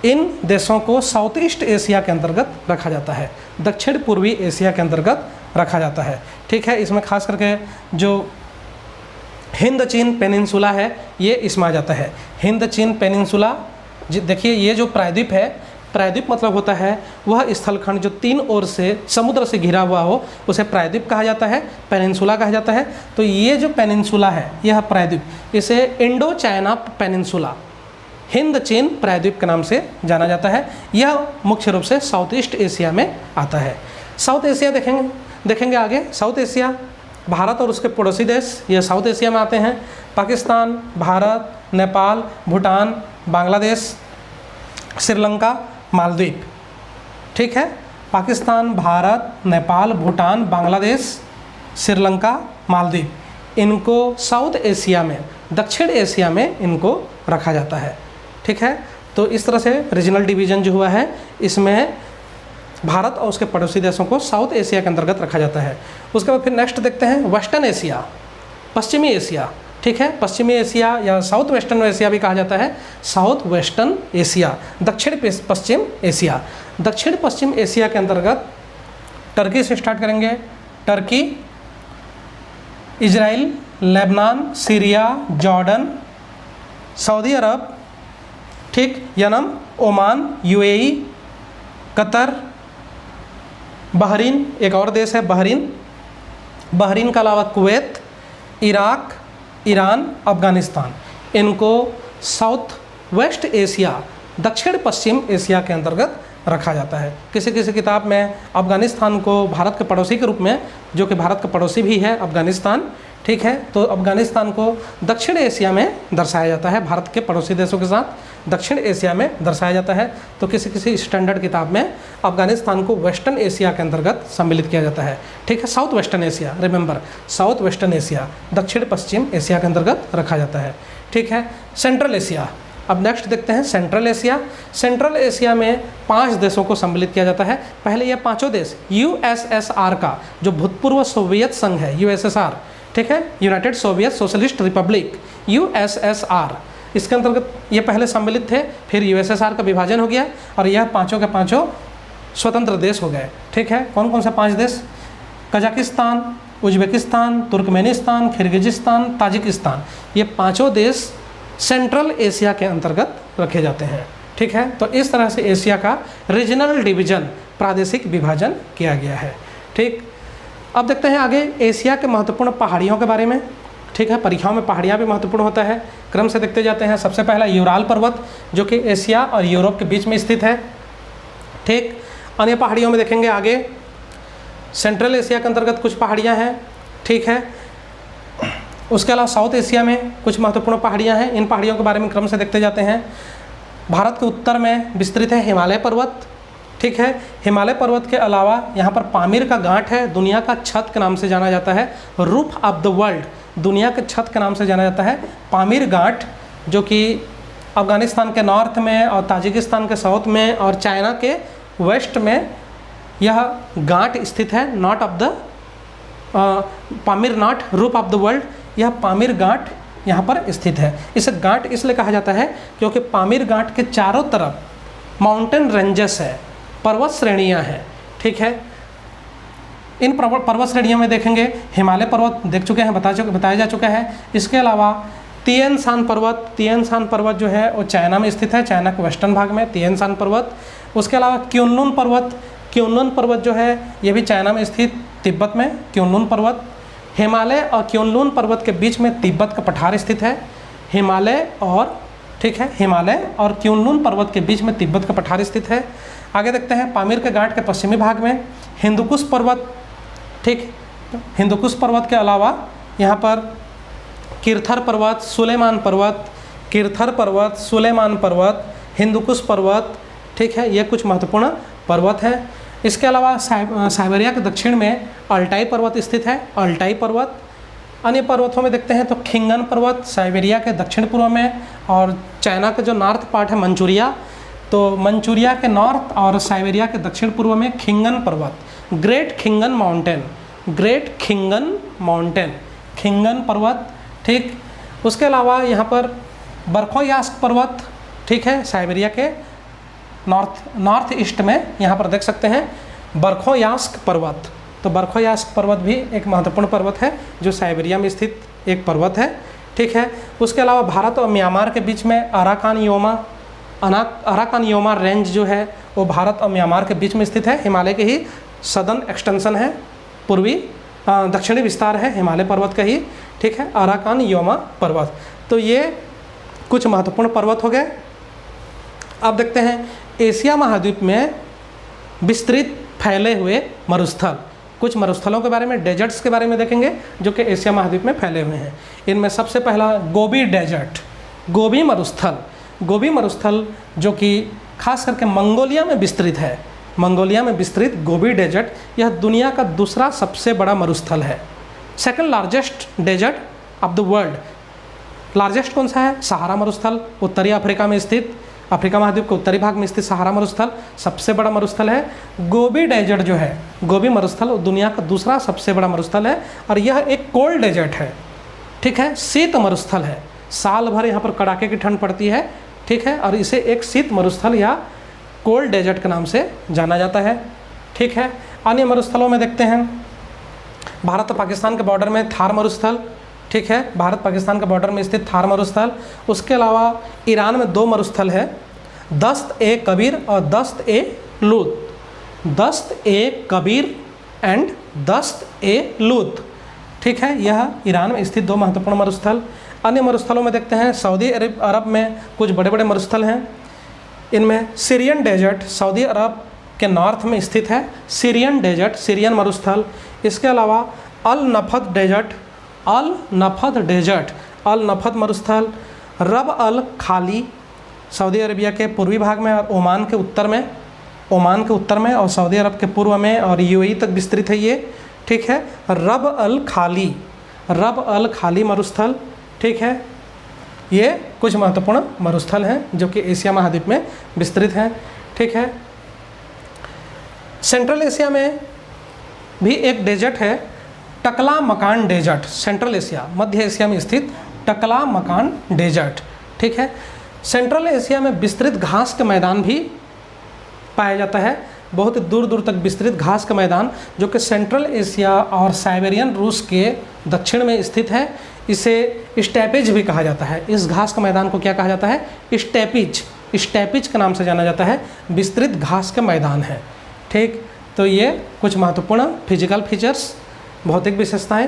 इन देशों को साउथ ईस्ट एशिया के अंतर्गत रखा जाता है, दक्षिण पूर्वी एशिया के अंतर्गत रखा जाता है। ठीक है, इसमें खास करके जो हिंद चीन पेनिनसुला है, ये इसमें आ जाता है। हिंद चीन पेनिनसुला, देखिए ये जो प्रायद्वीप है, प्रायद्वीप मतलब होता है वह स्थलखंड जो तीन ओर से समुद्र से घिरा हुआ हो, उसे प्रायद्वीप कहा जाता है, पेनिनसुला कहा जाता है। तो ये जो पेनिनसुला है, यह प्रायद्वीप, इसे इंडो चाइना पेनिनसुला, हिंद चीन प्रायद्वीप के नाम से जाना जाता है। यह मुख्य रूप से साउथ ईस्ट एशिया में आता है। साउथ एशिया देखेंगे आगे। साउथ एशिया, भारत और उसके पड़ोसी देश, ये साउथ एशिया में आते हैं। पाकिस्तान, भारत, नेपाल, भूटान, बांग्लादेश, श्रीलंका, मालदीव। ठीक है, पाकिस्तान, भारत, नेपाल, भूटान, बांग्लादेश, श्रीलंका, मालदीव, इनको साउथ एशिया में, दक्षिण एशिया में इनको रखा जाता है। ठीक है, तो इस तरह से रीजनल डिवीज़न जो हुआ है, इसमें भारत और उसके पड़ोसी देशों को साउथ एशिया के अंतर्गत रखा जाता है। उसके बाद फिर नेक्स्ट देखते हैं वेस्टर्न एशिया, पश्चिमी एशिया। ठीक है, पश्चिमी एशिया या साउथ वेस्टर्न एशिया भी कहा जाता है, साउथ वेस्टर्न एशिया, दक्षिण पश्चिम एशिया। दक्षिण पश्चिम एशिया के अंतर्गत टर्की से स्टार्ट करेंगे, Turkey, Israel, Lebanon, Syria, Jordan, सऊदी अरब, ठीक, Yemen, Oman, UAE, Qatar, Bahrain, एक और देश है बहरीन, बहरीन के अलावा कुवैत, इराक, ईरान, अफ़गानिस्तान। इनको साउथ वेस्ट एशिया, दक्षिण पश्चिम एशिया के अंतर्गत रखा जाता है। किसी किसी किताब में अफ़गानिस्तान को भारत के पड़ोसी के रूप में, जो कि भारत का पड़ोसी भी है अफ़गानिस्तान, ठीक है, तो अफ़गानिस्तान को दक्षिण एशिया में दर्शाया जाता है, भारत के पड़ोसी देशों के साथ दक्षिण एशिया में दर्शाया जाता है। तो किसी किसी स्टैंडर्ड किताब में अफ़गानिस्तान को वेस्टर्न एशिया के अंतर्गत सम्मिलित किया जाता है। ठीक है, south western Asia, remember south western Asia, दक्षिण पश्चिम एशिया के अंतर्गत रखा जाता है। ठीक है, सेंट्रल एशिया। अब नेक्स्ट देखते हैं सेंट्रल एशिया। सेंट्रल एशिया में 5 देशों को सम्मिलित किया जाता है। पहले ये पांचों देश यूएसएसआर का, जो भूतपूर्व सोवियत संघ है, यूएसएसआर, ठीक है, United Soviet socialist Republic, USSR, इसके अंतर्गत ये पहले सम्मिलित थे, फिर यूएसएसआर का विभाजन हो गया और यह पांचों के पांचों स्वतंत्र देश हो गए। ठीक है, कौन कौन से 5 देश? Kazakhstan, Uzbekistan, Turkmenistan, Kyrgyzstan, Tajikistan. ये पांचों देश सेंट्रल एशिया के अंतर्गत रखे जाते हैं। ठीक है, तो इस तरह से एशिया का रीजनल डिवीजन, प्रादेशिक विभाजन किया गया है। ठीक, अब देखते हैं आगे एशिया के महत्वपूर्ण पहाड़ियों के बारे में। ठीक है, परीक्षाओं में पहाड़ियाँ भी महत्वपूर्ण होता है, क्रम से देखते जाते हैं। सबसे पहला यूराल पर्वत, जो कि एशिया और यूरोप के बीच में स्थित है। ठीक, अन्य पहाड़ियों में देखेंगे आगे सेंट्रल एशिया के अंतर्गत कुछ पहाड़ियाँ हैं। ठीक है, उसके अलावा साउथ एशिया में कुछ महत्वपूर्ण पहाड़ियाँ हैं, इन पहाड़ियों के बारे में क्रम से देखते जाते हैं। भारत के उत्तर में विस्तृत है हिमालय पर्वत। ठीक है, हिमालय पर्वत के अलावा यहाँ पर पामीर का घाट है, दुनिया का छत के नाम से जाना जाता है, रूफ ऑफ द वर्ल्ड, दुनिया के छत के नाम से जाना जाता है पामीर घाट, जो कि अफ़गानिस्तान के नॉर्थ में और ताजिकिस्तान के साउथ में और चाइना के वेस्ट में यह घाट स्थित है। Not of the Pamir not roof of the world, यह पामीर घाट यहाँ पर स्थित है। इसे घाट इसलिए कहा जाता है क्योंकि पामीर घाट के चारों तरफ माउंटेन रेंजेस है, पर्वत श्रेणियाँ हैं। ठीक है, इन पर्वत श्रेणियों में देखेंगे हिमालय पर्वत देख चुके हैं, बताया जा चुका है। इसके अलावा तिएन शान पर्वत जो है वो चाइना में स्थित है, चाइना के वेस्टर्न भाग में तिएन शान पर्वत। उसके अलावा क्योनलुन पर्वत जो है ये भी चाइना में स्थित, तिब्बत में क्योनलुन पर्वत। हिमालय और क्योनलुन पर्वत के बीच में तिब्बत का पठार स्थित है। हिमालय और क्योनलुन पर्वत के बीच में तिब्बत का पठार स्थित है। आगे देखते हैं पामीर के घाट के पश्चिमी भाग में हिंदुकुश पर्वत। ठीक, हिंदुकुश पर्वत के अलावा यहाँ पर किरथर पर्वत, सुलेमान पर्वत, हिंदुकुश पर्वत। ठीक है, ये कुछ महत्वपूर्ण पर्वत हैं। इसके अलावा साइबेरिया के दक्षिण में अल्टाई पर्वत स्थित है, अल्टाई पर्वत। अन्य पर्वतों में देखते हैं तो खिंगन पर्वत साइबेरिया के दक्षिण पूर्व में, और चाइना का जो नॉर्थ पार्ट है मंचूरिया, तो मंचूरिया के नॉर्थ और साइबेरिया के दक्षिण पूर्व में खिंगन पर्वत, ग्रेट खिंगन माउंटेन, खिंगन पर्वत। ठीक, उसके अलावा यहाँ पर बर्खोयास्क पर्वत, ठीक है, साइबेरिया के नॉर्थ ईस्ट में यहाँ पर देख सकते हैं बर्खोयास्क पर्वत। तो बर्खोयास्क पर्वत भी एक महत्वपूर्ण पर्वत है जो साइबेरिया में स्थित एक पर्वत है। ठीक है, उसके अलावा भारत और म्यांमार के बीच में अराकान योमा रेंज जो है वो भारत और म्यांमार के बीच में स्थित है। हिमालय के ही सदर्न एक्सटेंशन है, दक्षिणी विस्तार है हिमालय पर्वत का ही। ठीक है, अराकान योमा पर्वत। तो ये कुछ महत्वपूर्ण पर्वत हो गए। अब देखते हैं एशिया महाद्वीप में विस्तृत फैले हुए मरुस्थल, कुछ मरुस्थलों के बारे में, डेजर्ट्स के बारे में देखेंगे जो कि एशिया महाद्वीप में फैले हुए हैं। इनमें सबसे पहला गोबी डेजर्ट, गोबी मरुस्थल जो कि खास करके मंगोलिया में विस्तृत है। मंगोलिया में विस्तृत गोबी डेजर्ट, यह दुनिया का दूसरा सबसे बड़ा मरुस्थल है। Second largest desert of the world, largest कौन सा है? सहारा मरुस्थल, उत्तरी अफ्रीका में स्थित। अफ्रीका महाद्वीप के उत्तरी भाग में स्थित सहारा मरुस्थल सबसे बड़ा मरुस्थल है। गोबी डेजर्ट जो है, गोबी मरुस्थल दुनिया का दूसरा सबसे बड़ा मरुस्थल है और यह एक कोल्ड डेजर्ट है, ठीक है, शीत मरुस्थल है। साल भर यहाँ पर कड़ाके की ठंड पड़ती है, ठीक है, और इसे एक शीत मरुस्थल या कोल्ड डेजर्ट के नाम से जाना जाता है, ठीक है। अन्य मरुस्थलों में देखते हैं, भारत और पाकिस्तान के बॉर्डर में थार मरुस्थल, ठीक है, भारत पाकिस्तान के बॉर्डर में स्थित थार मरुस्थल। उसके अलावा ईरान में 2 मरुस्थल है, दस्त ए कबीर और दस्त ए लूत, दस्त ए कबीर एंड दस्त ए लूत, ठीक है, यह ईरान में स्थित 2 महत्वपूर्ण मरुस्थल। अन्य मरुस्थलों में देखते हैं, सऊदी अरब में कुछ बड़े बड़े मरुस्थल हैं। इनमें सीरियन डेजर्ट सऊदी अरब के नॉर्थ में स्थित है, सीरियन डेजर्ट, सीरियन मरुस्थल। इसके अलावा अल नफद डेजर्ट, अल नफद डेजर्ट, अल नफद मरुस्थल। रब अल खाली सऊदी अरबिया के पूर्वी भाग में और ओमान के उत्तर में, ओमान के उत्तर में और सऊदी अरब के पूर्व में और यूएई तक विस्तृत है ये, ठीक है। रब अल खाली, रब अल खाली मरुस्थल, ठीक है, ये कुछ महत्वपूर्ण मरुस्थल हैं जो कि एशिया महाद्वीप में विस्तृत हैं, ठीक है। सेंट्रल एशिया में भी एक डेजर्ट है, टकला मकान डेजर्ट, सेंट्रल एशिया, मध्य एशिया में स्थित टकला मकान डेजर्ट, ठीक है। सेंट्रल एशिया में विस्तृत घास के मैदान भी पाया जाता है, बहुत दूर दूर तक विस्तृत घास का मैदान जो कि सेंट्रल एशिया और साइबेरियन रूस के दक्षिण में स्थित है। इसे स्टेपेज भी कहा जाता है। इस घास का मैदान को क्या कहा जाता है? स्टेपिज, स्टेपिज के नाम से जाना जाता है, विस्तृत घास के मैदान है, ठीक। तो ये कुछ महत्वपूर्ण फिजिकल फीचर्स, भौतिक विशेषताएं।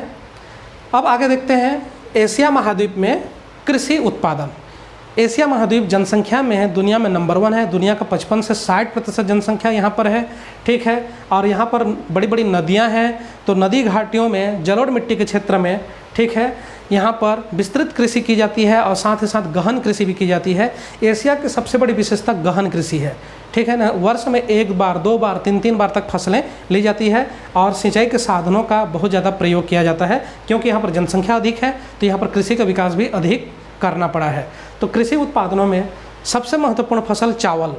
अब आगे देखते हैं एशिया महाद्वीप में कृषि उत्पादन। एशिया महाद्वीप जनसंख्या में है, दुनिया में नंबर 1 है, दुनिया का 55 से 60% जनसंख्या यहाँ पर है, ठीक है। और यहाँ पर बड़ी बड़ी नदियाँ हैं, तो नदी घाटियों में जलोढ़ मिट्टी के क्षेत्र में, ठीक है, यहाँ पर विस्तृत कृषि की जाती है और साथ ही साथ गहन कृषि भी की जाती है। एशिया की सबसे बड़ी विशेषता गहन कृषि है, ठीक है ना। वर्ष में 1 बार 2 बार 3 बार तक फसलें ली जाती है और सिंचाई के साधनों का बहुत ज़्यादा प्रयोग किया जाता है, क्योंकि यहाँ पर जनसंख्या अधिक है तो यहाँ पर कृषि का विकास भी अधिक करना पड़ा है। तो कृषि उत्पादनों में सबसे महत्वपूर्ण फसल चावल,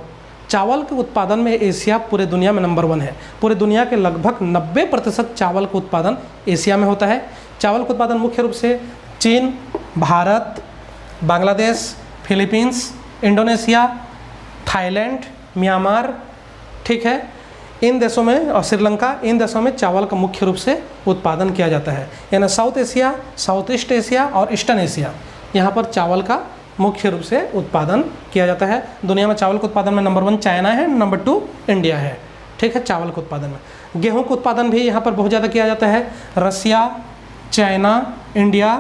चावल के उत्पादन में एशिया पूरे दुनिया में नंबर 1 है। पूरे दुनिया के लगभग 90% चावल का उत्पादन एशिया में होता है। चावल का उत्पादन मुख्य रूप से चीन, Bharat, Bangladesh, Philippines, Indonesia, Thailand, Myanmar, ठीक है, इन देशों में और श्रीलंका, इन देशों में चावल का मुख्य रूप से उत्पादन किया जाता है। यानी south Asia, south east Asia और ईस्टर्न एशिया, यहाँ पर चावल का मुख्य रूप से उत्पादन किया जाता है। दुनिया में चावल के उत्पादन में नंबर 1 चाइना है, नंबर 2 इंडिया है, ठीक है। चावल के उत्पादन में गेहूं का उत्पादन भी यहाँ पर बहुत ज़्यादा किया जाता है। Russia, China, India,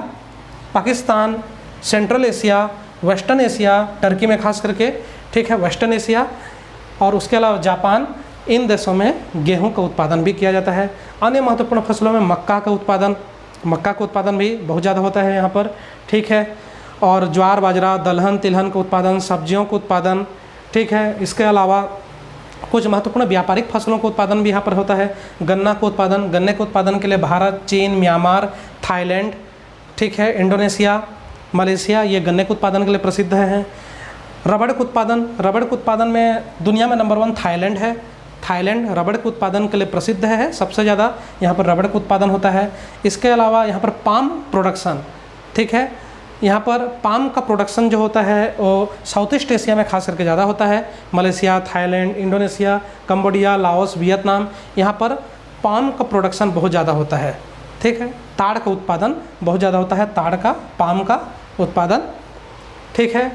Pakistan, central Asia, western Asia, Turkey में खास करके, ठीक है, वेस्टर्न एशिया और उसके अलावा जापान, इन देशों में गेहूं का उत्पादन भी किया जाता है। अन्य महत्वपूर्ण फसलों में मक्का का उत्पादन, मक्का का उत्पादन भी बहुत ज़्यादा होता है यहाँ पर, ठीक है। और ज्वार, बाजरा, दलहन, तिलहन का उत्पादन, सब्जियों का उत्पादन, ठीक है। इसके अलावा कुछ महत्वपूर्ण व्यापारिक फसलों का उत्पादन भी यहाँ पर होता है। गन्ना का उत्पादन, गन्ने के उत्पादन के लिए भारत, चीन, म्यांमार, थाईलैंड, ठीक है, इंडोनेशिया, मलेशिया, ये गन्ने के उत्पादन के लिए प्रसिद्ध हैं। रबड़ के उत्पादन, रबड़ के उत्पादन में दुनिया में नंबर 1 थाईलैंड है। थाईलैंड रबड़ के उत्पादन के लिए प्रसिद्ध है, सबसे ज़्यादा यहाँ पर रबड़ का उत्पादन होता है। इसके अलावा यहाँ पर पाम प्रोडक्शन, ठीक है, यहाँ पर पाम का प्रोडक्शन जो होता है वो साउथ ईस्ट एशिया में खास करके ज़्यादा होता है। Malaysia, Thailand, Indonesia, Cambodia, Laos, Vietnam, यहाँ पर पाम का प्रोडक्शन बहुत ज़्यादा होता है, ठीक है। ताड़ का उत्पादन बहुत ज़्यादा होता है, ताड़ का, पाम का उत्पादन, ठीक है।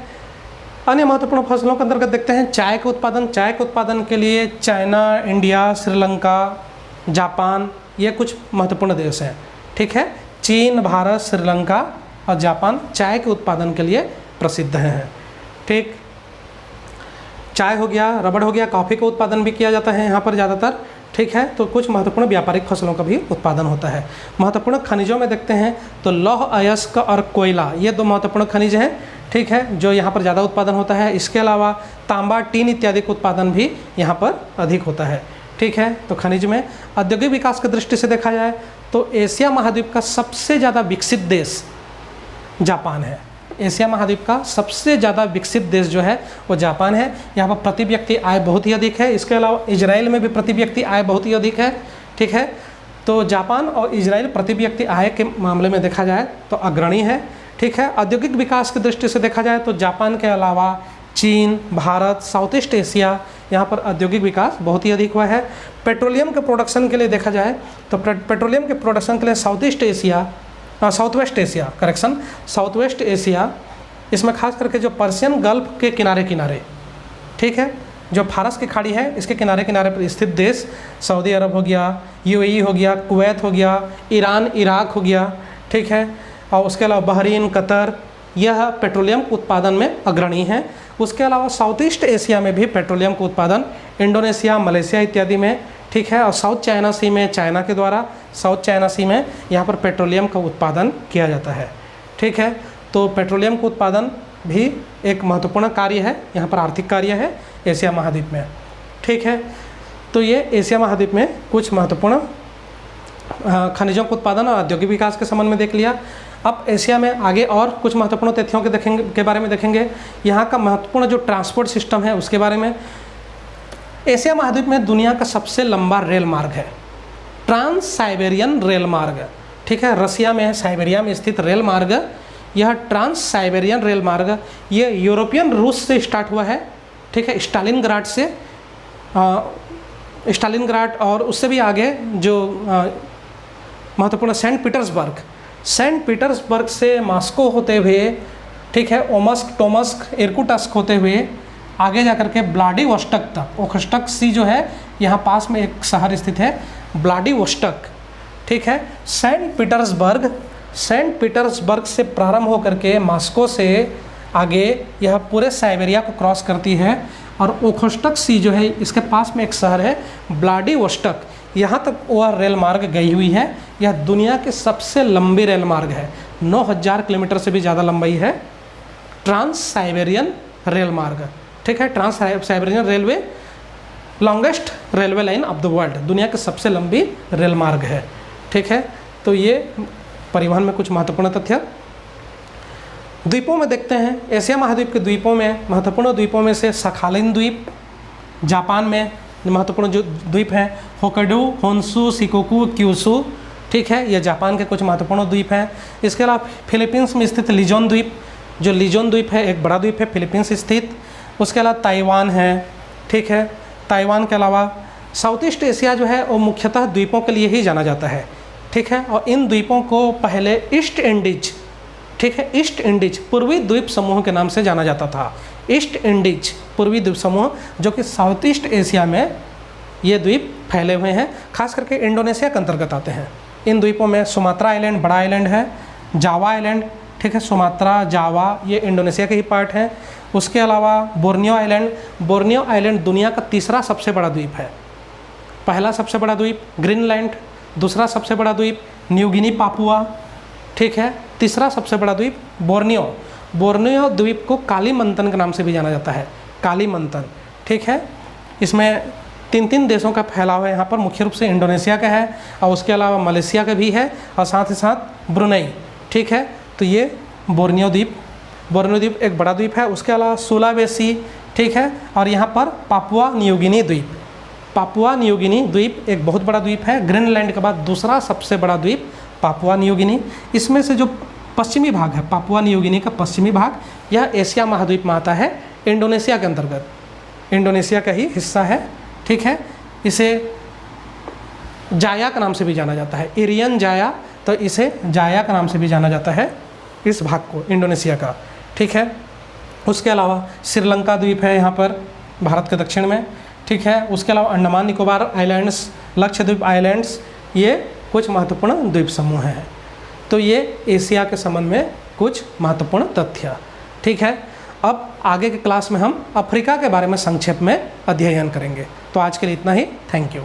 अन्य महत्वपूर्ण फसलों के अंतर्गत देखते हैं चाय के उत्पादन। चाय के उत्पादन के लिए चाइना, इंडिया, श्रीलंका, जापान, ये कुछ महत्वपूर्ण देश हैं, ठीक है। चीन, भारत, श्रीलंका और जापान चाय के उत्पादन के लिए प्रसिद्ध हैं, ठीक। चाय हो गया, रबड़ हो गया, कॉफ़ी का उत्पादन भी किया जाता है यहाँ पर ज़्यादातर, ठीक है। तो कुछ महत्वपूर्ण व्यापारिक फसलों का भी उत्पादन होता है। महत्वपूर्ण खनिजों में देखते हैं तो लौह अयस्क और कोयला, ये 2 महत्वपूर्ण खनिज हैं, ठीक है, जो यहाँ पर ज़्यादा उत्पादन होता है। इसके अलावा तांबा, टीन इत्यादि का उत्पादन भी यहाँ पर अधिक होता है, ठीक है। तो खनिज में औद्योगिक विकास की दृष्टि से देखा जाए तो एशिया महाद्वीप का सबसे ज़्यादा विकसित देश जापान है, एशिया महाद्वीप का सबसे ज़्यादा विकसित देश जो है वो जापान है। यहाँ पर प्रति व्यक्ति आय बहुत ही अधिक है। इसके अलावा इजराइल में भी प्रति व्यक्ति आय बहुत ही अधिक है। ठीक है, तो जापान और इजराइल प्रति व्यक्ति आय के मामले में देखा जाए तो अग्रणी है। ठीक है, औद्योगिक विकास की दृष्टि से देखा जाए तो जापान के अलावा चीन, भारत, साउथ ईस्ट एशिया, यहाँ पर औद्योगिक विकास बहुत ही अधिक हुआ है। पेट्रोलियम के प्रोडक्शन के लिए देखा जाए तो पेट्रोलियम के प्रोडक्शन के लिए साउथ वेस्ट एशिया, इसमें खास करके जो पर्शियन गल्फ के किनारे, ठीक है, जो फारस की खाड़ी है इसके किनारे पर स्थित देश, सऊदी अरब हो गया, यूएई हो गया, कुवैत हो गया, ईरान, इराक हो गया, ठीक है, और उसके अलावा बहरीन, कतर, यह पेट्रोलियम उत्पादन में अग्रणी है। उसके अलावा साउथ ईस्ट एशिया में भी पेट्रोलियम का उत्पादन इंडोनेशिया, मलेशिया इत्यादि में, ठीक है, और साउथ चाइना सी में, चाइना के द्वारा साउथ चाइना सी में यहाँ पर पेट्रोलियम का उत्पादन किया जाता है। ठीक है, तो पेट्रोलियम का उत्पादन भी एक महत्वपूर्ण कार्य है, यहाँ पर आर्थिक कार्य है एशिया महाद्वीप में। ठीक है, तो ये एशिया महाद्वीप में कुछ महत्वपूर्ण खनिजों का उत्पादन और औद्योगिक विकास के संबंध में देख लिया। अब एशिया में आगे और कुछ महत्वपूर्ण तथ्यों के बारे में देखेंगे। यहाँ का महत्वपूर्ण जो ट्रांसपोर्ट सिस्टम है उसके बारे में। एशिया महाद्वीप में दुनिया का सबसे लंबा रेल मार्ग है, ट्रांस साइबेरियन रेल मार्ग। ठीक है, रसिया में, साइबेरिया में स्थित रेल मार्ग, यह ट्रांस साइबेरियन रेल मार्ग, ये यूरोपियन रूस से स्टार्ट हुआ है। ठीक है, स्टालिनग्राड और उससे भी आगे जो महत्वपूर्ण सेंट पीटर्सबर्ग से मॉस्को होते हुए, ठीक है, टोमस्क, इर्कुटस्क होते हुए आगे जाकर के व्लादिवोस्टोक तक, ओखोस्टक सी जो है यहाँ पास में एक शहर स्थित है व्लादिवोस्टोक। ठीक है, सेंट पीटर्सबर्ग से प्रारंभ होकर के मॉस्को से आगे यह पूरे साइबेरिया को क्रॉस करती है और ओखोस्टक सी जो है इसके पास में एक शहर है व्लादिवोस्टोक, यहाँ तक वह रेल मार्ग गई हुई है। यह दुनिया के सबसे लंबी रेल मार्ग है, 9000 किलोमीटर से भी ज़्यादा लंबाई है ट्रांस साइबेरियन रेल मार्ग। ठीक है, trans Siberian railway longest railway line of the world, दुनिया की सबसे लंबी रेल मार्ग है। ठीक है, तो ये परिवहन में कुछ महत्वपूर्ण तथ्य। द्वीपों में देखते हैं, एशिया महाद्वीप के द्वीपों में महत्वपूर्ण द्वीपों में से सखालिन द्वीप, जापान में महत्वपूर्ण जो द्वीप हैं होक्काइडो, होन्शु, शिकोकू, क्यूशु। ठीक है, ये जापान के कुछ महत्वपूर्ण द्वीप हैं। इसके अलावा फिलीपींस में स्थित लिजोन द्वीप, जो लिजोन द्वीप है एक बड़ा द्वीप है फिलीपींस स्थित। उसके अलावा ताइवान है। ठीक है, ताइवान के अलावा साउथ ईस्ट एशिया जो है वो मुख्यतः द्वीपों के लिए ही जाना जाता है। ठीक है, और इन द्वीपों को पहले ईस्ट इंडीज, ठीक है, ईस्ट इंडीज पूर्वी द्वीप समूह के नाम से जाना जाता था। ईस्ट इंडीज पूर्वी द्वीप समूह, जो कि साउथ ईस्ट एशिया में ये द्वीप फैले हुए हैं, खास करके इंडोनेशिया के अंतर्गत आते हैं। इन द्वीपों में सुमात्रा आइलैंड बड़ा आइलैंड है, जावा आइलैंड, ठीक है, सुमात्रा, जावा ये इंडोनेशिया के ही पार्ट हैं। उसके अलावा बोर्नियो आइलैंड दुनिया का तीसरा सबसे बड़ा द्वीप है। पहला सबसे बड़ा द्वीप ग्रीनलैंड, दूसरा सबसे बड़ा द्वीप न्यू गिनी पापुआ, ठीक है, तीसरा सबसे बड़ा द्वीप बोर्नियो द्वीप को कालीमंतन के नाम से भी जाना जाता है, कालीमंतन। ठीक है, इसमें 3 देशों का फैलाव है यहाँ पर, मुख्य रूप से इंडोनेशिया का है और उसके अलावा मलेशिया का भी है और साथ ही साथ ब्रुनेई। ठीक है, तो ये बोर्नियो द्वीप एक बड़ा द्वीप है। उसके अलावा सुलावेसी, ठीक है, और यहाँ पर पापुआ न्यू गिनी द्वीप एक बहुत बड़ा द्वीप है। ग्रीनलैंड के बाद दूसरा सबसे बड़ा द्वीप पापुआ न्यू गिनी। इसमें से जो पश्चिमी भाग है पापुआ न्यू गिनी का पश्चिमी भाग, यह एशिया महाद्वीप में आता है, इंडोनेशिया के अंतर्गत, इंडोनेशिया का ही हिस्सा है। ठीक है, इसे जाया का नाम से भी जाना जाता है, इरियन जाया, तो इसे जाया का नाम से भी जाना जाता है इस भाग को, इंडोनेशिया का। ठीक है, उसके अलावा श्रीलंका द्वीप है यहाँ पर भारत के दक्षिण में। ठीक है, उसके अलावा अंडमान निकोबार आइलैंड्स, लक्षद्वीप आइलैंड्स, ये कुछ महत्वपूर्ण द्वीप समूह हैं। तो ये एशिया के संबंध में कुछ महत्वपूर्ण तथ्य। ठीक है, अब आगे के क्लास में हम अफ्रीका के बारे में संक्षेप में अध्ययन करेंगे। तो आज के लिए इतना ही, थैंक यू।